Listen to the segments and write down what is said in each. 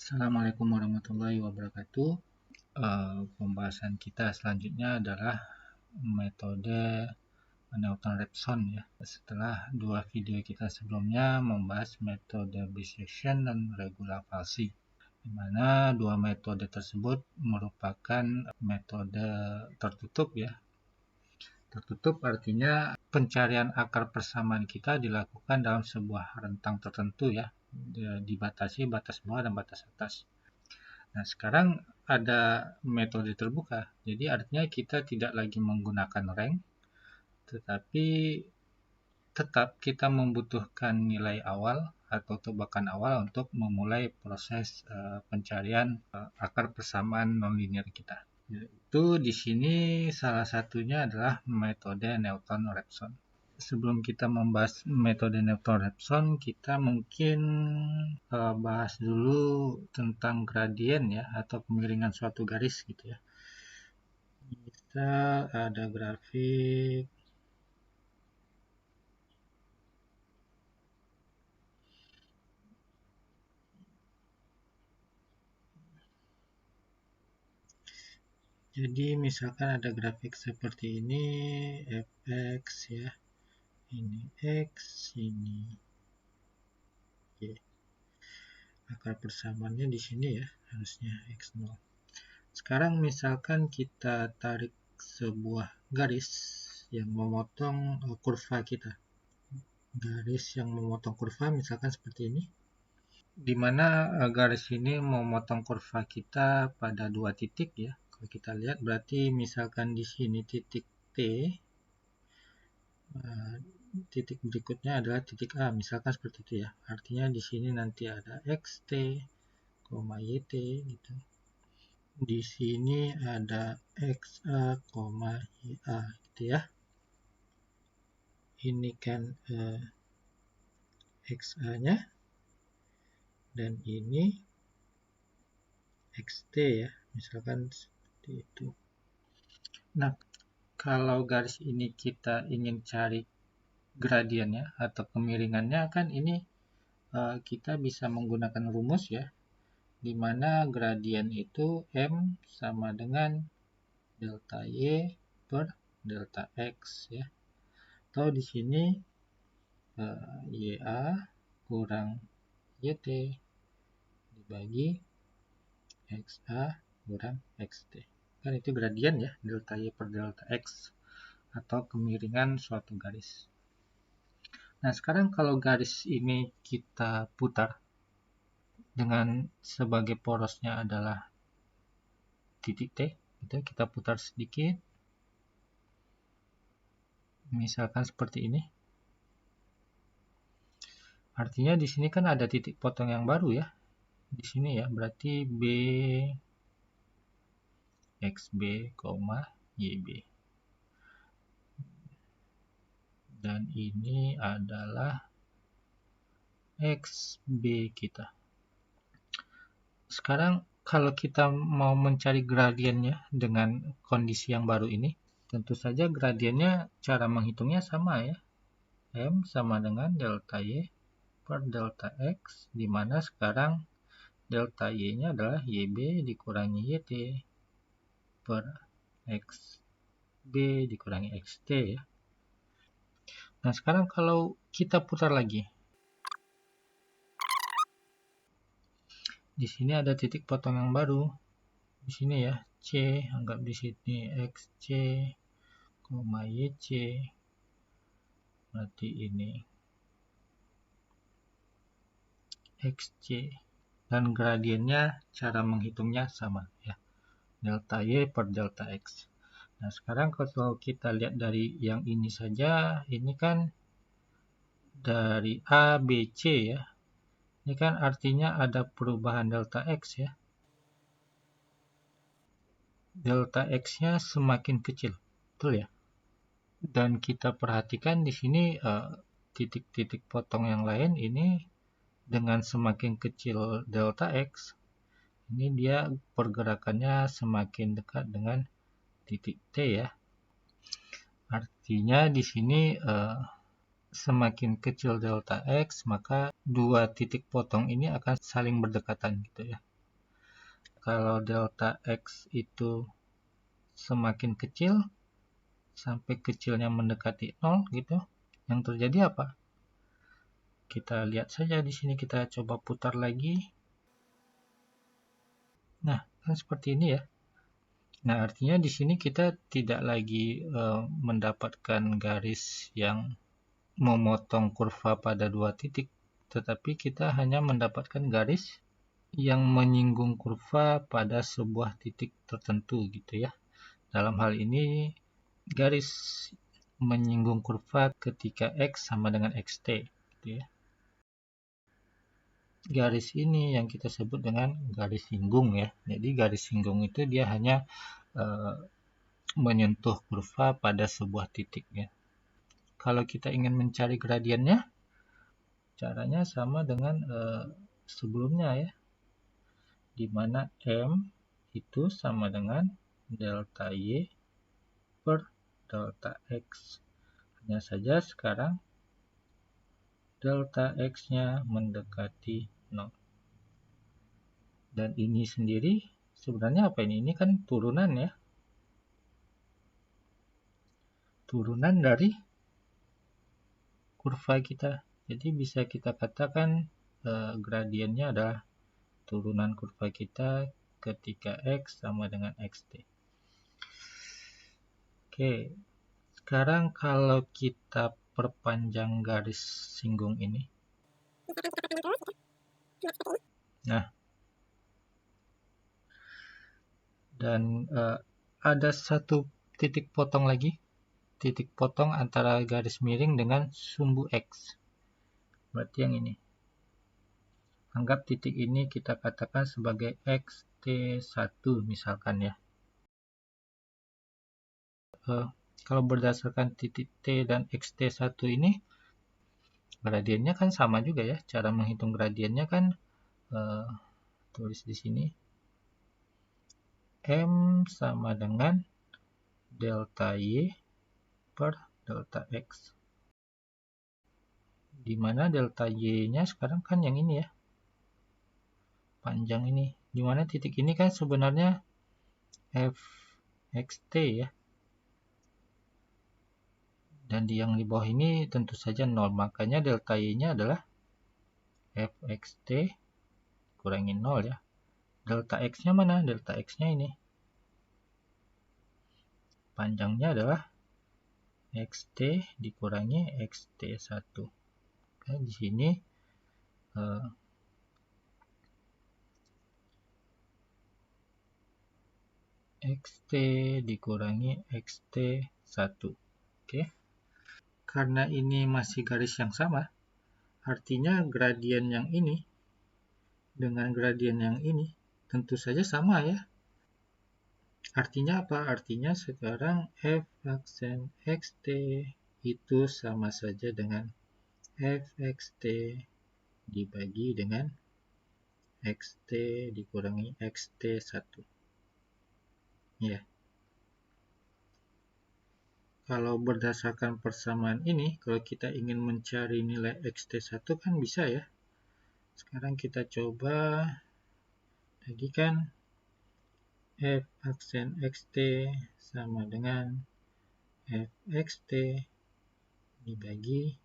Assalamualaikum warahmatullahi wabarakatuh. Pembahasan kita selanjutnya adalah metode Newton-Raphson ya. Setelah dua video kita sebelumnya membahas metode bisection dan regula falsi, di mana dua metode tersebut merupakan metode tertutup ya. Tertutup artinya pencarian akar persamaan kita dilakukan dalam sebuah rentang tertentu ya, dibatasi batas bawah dan batas atas. Nah, sekarang ada metode terbuka, jadi artinya kita tidak lagi menggunakan rank, tetapi tetap kita membutuhkan nilai awal atau tebakan awal untuk memulai proses pencarian akar persamaan nonlinear kita. Itu di sini salah satunya adalah metode Newton-Raphson. Sebelum kita membahas metode Newton-Raphson, kita mungkin bahas dulu tentang gradien ya, atau kemiringan suatu garis gitu ya. Kita ada grafik. Jadi misalkan ada grafik seperti ini, fx ya, ini x, ini y. Akar persamaannya di sini ya, harusnya x0. Sekarang misalkan kita tarik sebuah garis yang memotong kurva kita. Garis yang memotong kurva misalkan seperti ini, di mana garis ini memotong kurva kita pada dua titik ya. Kalau kita lihat berarti misalkan di sini titik T, titik berikutnya adalah titik A, misalkan seperti itu ya. Artinya di sini nanti ada xt, yt gitu. Di sini ada xa, ya gitu ya. Ini kan xa-nya dan ini xt ya, misalkan seperti itu. Nah, kalau garis ini kita ingin cari gradiennya atau kemiringannya, kan ini kita bisa menggunakan rumus ya, di mana gradien itu M sama dengan delta Y per delta X ya. Atau di sini YA kurang YT dibagi XA kurang XT. Kan itu gradien ya, delta Y per delta X atau kemiringan suatu garis. Nah, sekarang kalau garis ini kita putar dengan sebagai porosnya adalah titik T, gitu, kita putar sedikit. Misalkan seperti ini. Artinya di sini kan ada titik potong yang baru ya. Di sini ya, berarti B XB, YB. Dan ini adalah XB kita. Sekarang kalau kita mau mencari gradiennya dengan kondisi yang baru ini, tentu saja gradiennya cara menghitungnya sama ya. M sama dengan delta Y per delta X, di mana sekarang delta Y-nya adalah YB dikurangi YT per XB dikurangi XT ya. Nah, sekarang kalau kita putar lagi. Di sini ada titik potong yang baru. Di sini ya, C, anggap di sini XC, YC. Berarti ini XC. Dan gradiennya cara menghitungnya sama ya. Delta Y per delta X. Nah, sekarang kalau kita lihat dari yang ini saja, ini kan dari A, B, C ya. Ini kan artinya ada perubahan delta X ya. Delta X-nya semakin kecil, betul ya? Dan kita perhatikan di sini titik-titik potong yang lain ini dengan semakin kecil delta X, ini dia pergerakannya semakin dekat dengan titik T ya. Artinya di sini semakin kecil delta X, maka dua titik potong ini akan saling berdekatan gitu ya. kalau delta X itu semakin kecil, sampai kecilnya mendekati 0 gitu, yang terjadi apa? Kita lihat saja di sini, kita coba putar lagi. Nah, kan seperti ini ya. Nah, artinya di sini kita tidak lagi mendapatkan garis yang memotong kurva pada dua titik, tetapi kita hanya mendapatkan garis yang menyinggung kurva pada sebuah titik tertentu gitu ya. Dalam hal ini garis menyinggung kurva ketika X sama dengan XT gitu ya. Garis ini yang kita sebut dengan garis singgung ya. Jadi garis singgung itu dia hanya menyentuh kurva pada sebuah titik ya. Kalau kita ingin mencari gradiennya, caranya sama dengan sebelumnya ya, di mana M itu sama dengan delta Y per delta X. Hanya saja sekarang delta X-nya mendekati 0. Dan ini sendiri sebenarnya apa ini? Ini kan turunan ya. Turunan dari kurva kita. Jadi bisa kita katakan gradiennya adalah turunan kurva kita ketika X sama dengan XT. Oke, sekarang kalau kita perpanjang garis singgung ini. Nah, dan ada satu titik potong lagi. Titik potong antara garis miring dengan sumbu X. Berarti yang ini. Anggap titik ini kita katakan sebagai XT1 misalkan ya. Kalau berdasarkan titik T dan XT1 ini, gradiennya kan sama juga ya. Cara menghitung gradiennya kan tulis di sini. M sama dengan delta Y per delta X. Di mana delta Y-nya sekarang kan yang ini ya. Panjang ini. Di mana titik ini kan sebenarnya Fxt ya. Dan yang di bawah ini tentu saja 0. Makanya delta Y-nya adalah Fxt kurangi 0 ya. Delta X-nya mana? Delta X-nya ini. Panjangnya adalah Xt dikurangi Xt1. Oke, di sini Xt dikurangi Xt1. Oke. Karena ini masih garis yang sama, artinya gradien yang ini dengan gradien yang ini tentu saja sama ya. Artinya apa? Artinya sekarang f aksen xt itu sama saja dengan fxt dibagi dengan xt dikurangi xt1. Ya. Kalau berdasarkan persamaan ini, kalau kita ingin mencari nilai xt1 kan bisa ya. Sekarang kita coba, tadi kan f aksen xt sama dengan fxt dibagi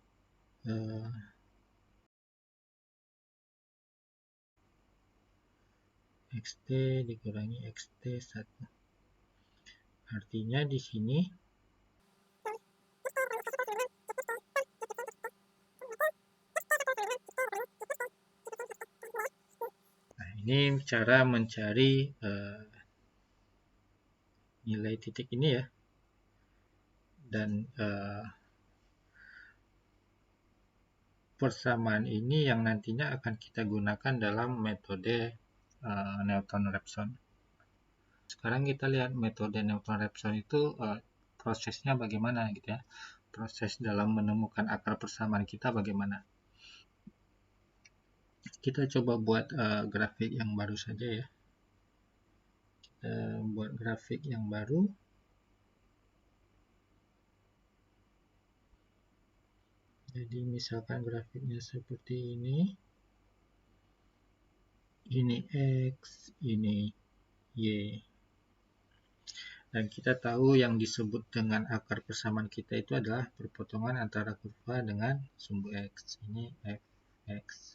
xt dikurangi xt1. Artinya di sini ini cara mencari nilai titik ini ya. Dan persamaan ini yang nantinya akan kita gunakan dalam metode Newton-Raphson. Sekarang kita lihat metode Newton-Raphson itu prosesnya bagaimana gitu ya. Proses dalam menemukan akar persamaan kita bagaimana. Kita coba buat grafik yang baru saja ya. Kita buat grafik yang baru. Jadi misalkan grafiknya seperti ini. Ini X, ini Y. Dan kita tahu yang disebut dengan akar persamaan kita itu adalah perpotongan antara kurva dengan sumbu X. Ini fx.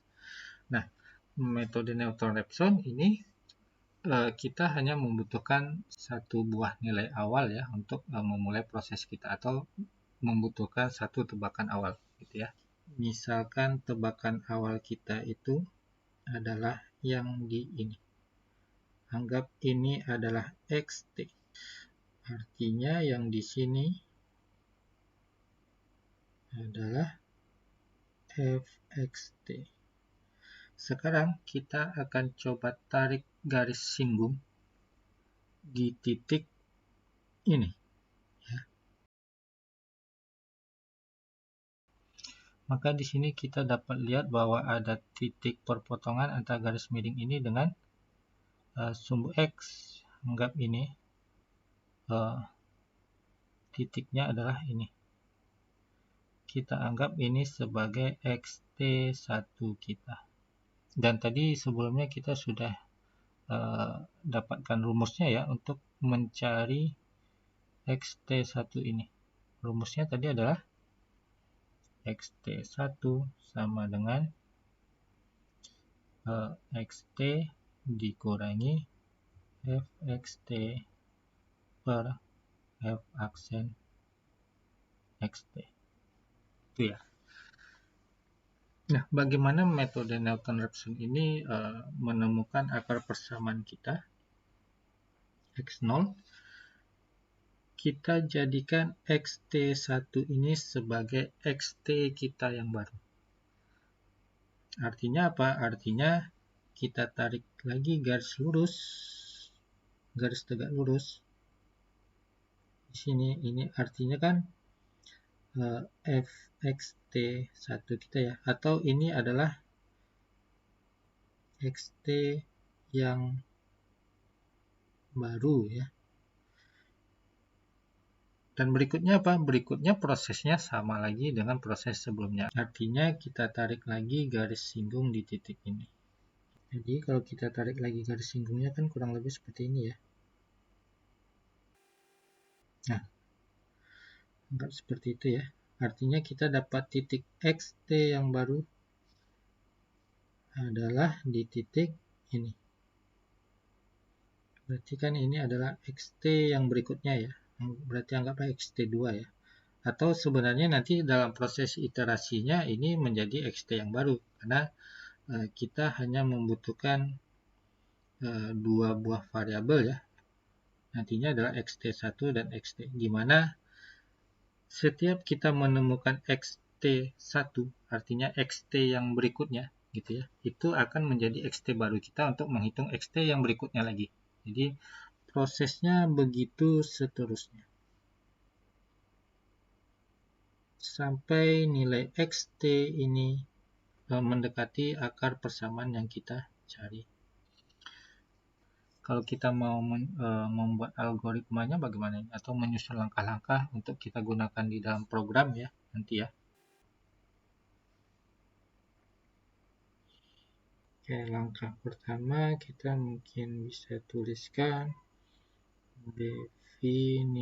Nah, metode Newton-Raphson ini kita hanya membutuhkan satu buah nilai awal ya untuk memulai proses kita, atau membutuhkan satu tebakan awal gitu ya. Misalkan tebakan awal kita itu adalah yang di ini. Anggap ini adalah xt. Artinya yang di sini adalah fxt. Sekarang kita akan coba tarik garis singgung di titik ini. Ya. Maka di sini kita dapat lihat bahwa ada titik perpotongan antara garis miring ini dengan sumbu X. Anggap ini titiknya adalah ini. Kita anggap ini sebagai xt1 kita. Dan tadi sebelumnya kita sudah dapatkan rumusnya ya untuk mencari xt1 ini. Rumusnya tadi adalah xt1 sama dengan xt dikurangi fxt per f aksen xt. Itu ya. Nah, bagaimana metode Newton-Raphson ini menemukan akar persamaan kita x0? Kita jadikan xt1 ini sebagai xt kita yang baru. Artinya apa? Artinya kita tarik lagi garis lurus, garis tegak lurus. Di sini ini artinya kan fxt1 kita ya, atau ini adalah xt yang baru ya. Dan berikutnya apa? Berikutnya prosesnya sama lagi dengan proses sebelumnya. Artinya kita tarik lagi garis singgung di titik ini. Jadi kalau kita tarik lagi garis singgungnya kan kurang lebih seperti ini ya. Nah, anggap seperti itu ya. Artinya kita dapat titik xt yang baru adalah di titik ini. Berarti kan ini adalah xt yang berikutnya ya. Berarti anggaplah xt2 ya. Atau sebenarnya nanti dalam proses iterasinya ini menjadi xt yang baru. Karena kita hanya membutuhkan dua buah variabel ya. Nantinya adalah xt1 dan xt. Di mana setiap kita menemukan xt1, artinya xt yang berikutnya gitu ya, itu akan menjadi xt baru kita untuk menghitung xt yang berikutnya lagi. Jadi prosesnya begitu seterusnya sampai nilai xt ini mendekati akar persamaan yang kita cari. Kalau kita mau membuat algoritmanya bagaimana, atau menyusun langkah-langkah untuk kita gunakan di dalam program ya nanti ya. Oke, langkah pertama kita mungkin bisa tuliskan definisikan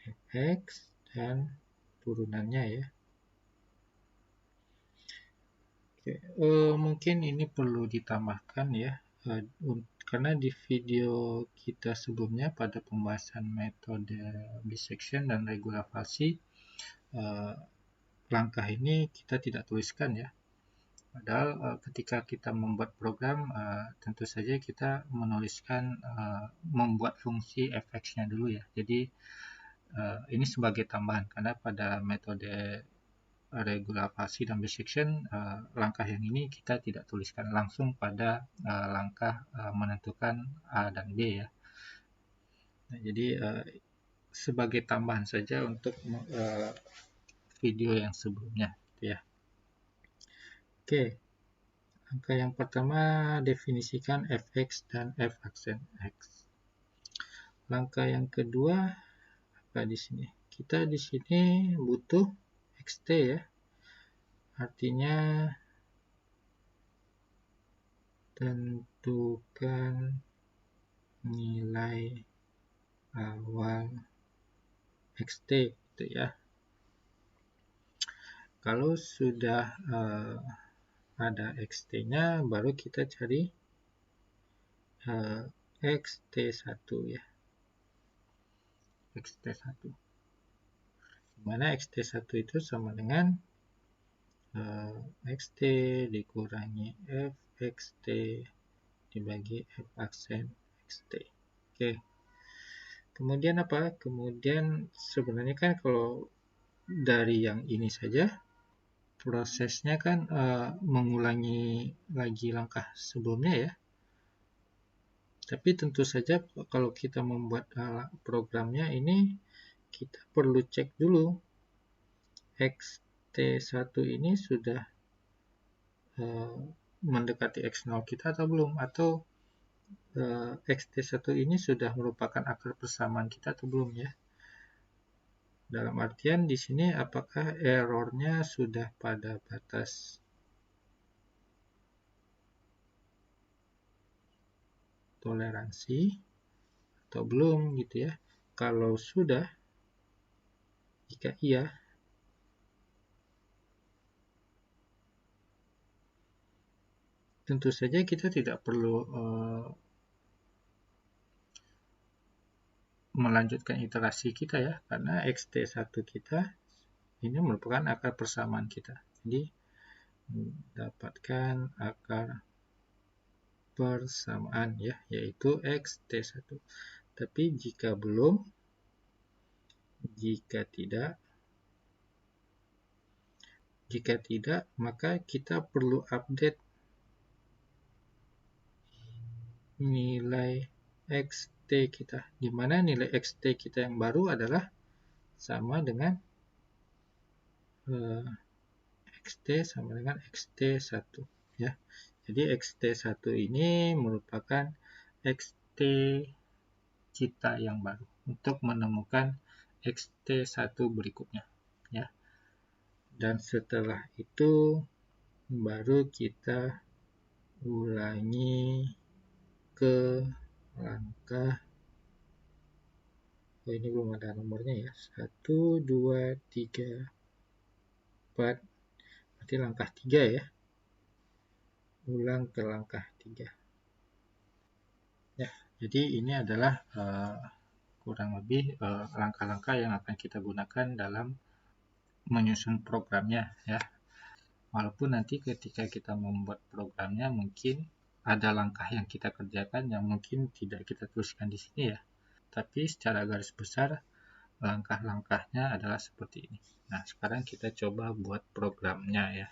fx dan turunannya ya. Oke, mungkin ini perlu ditambahkan ya, karena di video kita sebelumnya pada pembahasan metode bisection dan regular-Falsi, langkah ini kita tidak tuliskan ya. Padahal ketika kita membuat program, tentu saja kita menuliskan, membuat fungsi fx-nya dulu ya. Jadi ini sebagai tambahan, karena pada metode regular-Falsi dan bisection, langkah yang ini kita tidak tuliskan langsung pada langkah menentukan A dan B ya. Nah, jadi sebagai tambahan saja untuk video yang sebelumnya ya. Oke, langkah yang pertama definisikan fx dan f aksen x. Langkah yang kedua apa di sini? Kita di sini butuh xt ya. Artinya tentukan nilai awal xt gitu ya. Kalau sudah ada xt-nya, baru kita cari xt1 ya. xt1. Dimana xt1 itu sama dengan xt dikurangi f xt dibagi f aksen xt. Oke. Kemudian apa? Kemudian sebenarnya kan kalau dari yang ini saja prosesnya kan mengulangi lagi langkah sebelumnya ya. Tapi tentu saja kalau kita membuat programnya ini kita perlu cek dulu xt1 ini sudah mendekati x0 kita atau belum, atau xt1 ini sudah merupakan akar persamaan kita atau belum ya. Dalam artian di sini apakah errornya sudah pada batas toleransi atau belum gitu ya. Kalau sudah, jika iya, tentu saja kita tidak perlu melanjutkan iterasi kita ya, karena xt1 kita ini merupakan akar persamaan kita. Jadi mendapatkan akar persamaan ya, yaitu xt1. Tapi jika belum, jika tidak, maka kita perlu update nilai xt kita, di mana nilai xt kita yang baru adalah sama dengan xt sama dengan xt1 ya. Jadi xt1 ini merupakan xt kita yang baru untuk menemukan xt1 berikutnya ya. Dan setelah itu baru kita ulangi ke langkah, oh ini belum ada nomornya ya, 1, 2, 3, 4, berarti langkah 3 ya, ulang ke langkah 3 ya. Jadi ini adalah kurang lebih langkah-langkah yang akan kita gunakan dalam menyusun programnya ya. Walaupun nanti ketika kita membuat programnya mungkin ada langkah yang kita kerjakan yang mungkin tidak kita tuliskan di sini ya. Tapi secara garis besar langkah-langkahnya adalah seperti ini. Nah, sekarang kita coba buat programnya ya.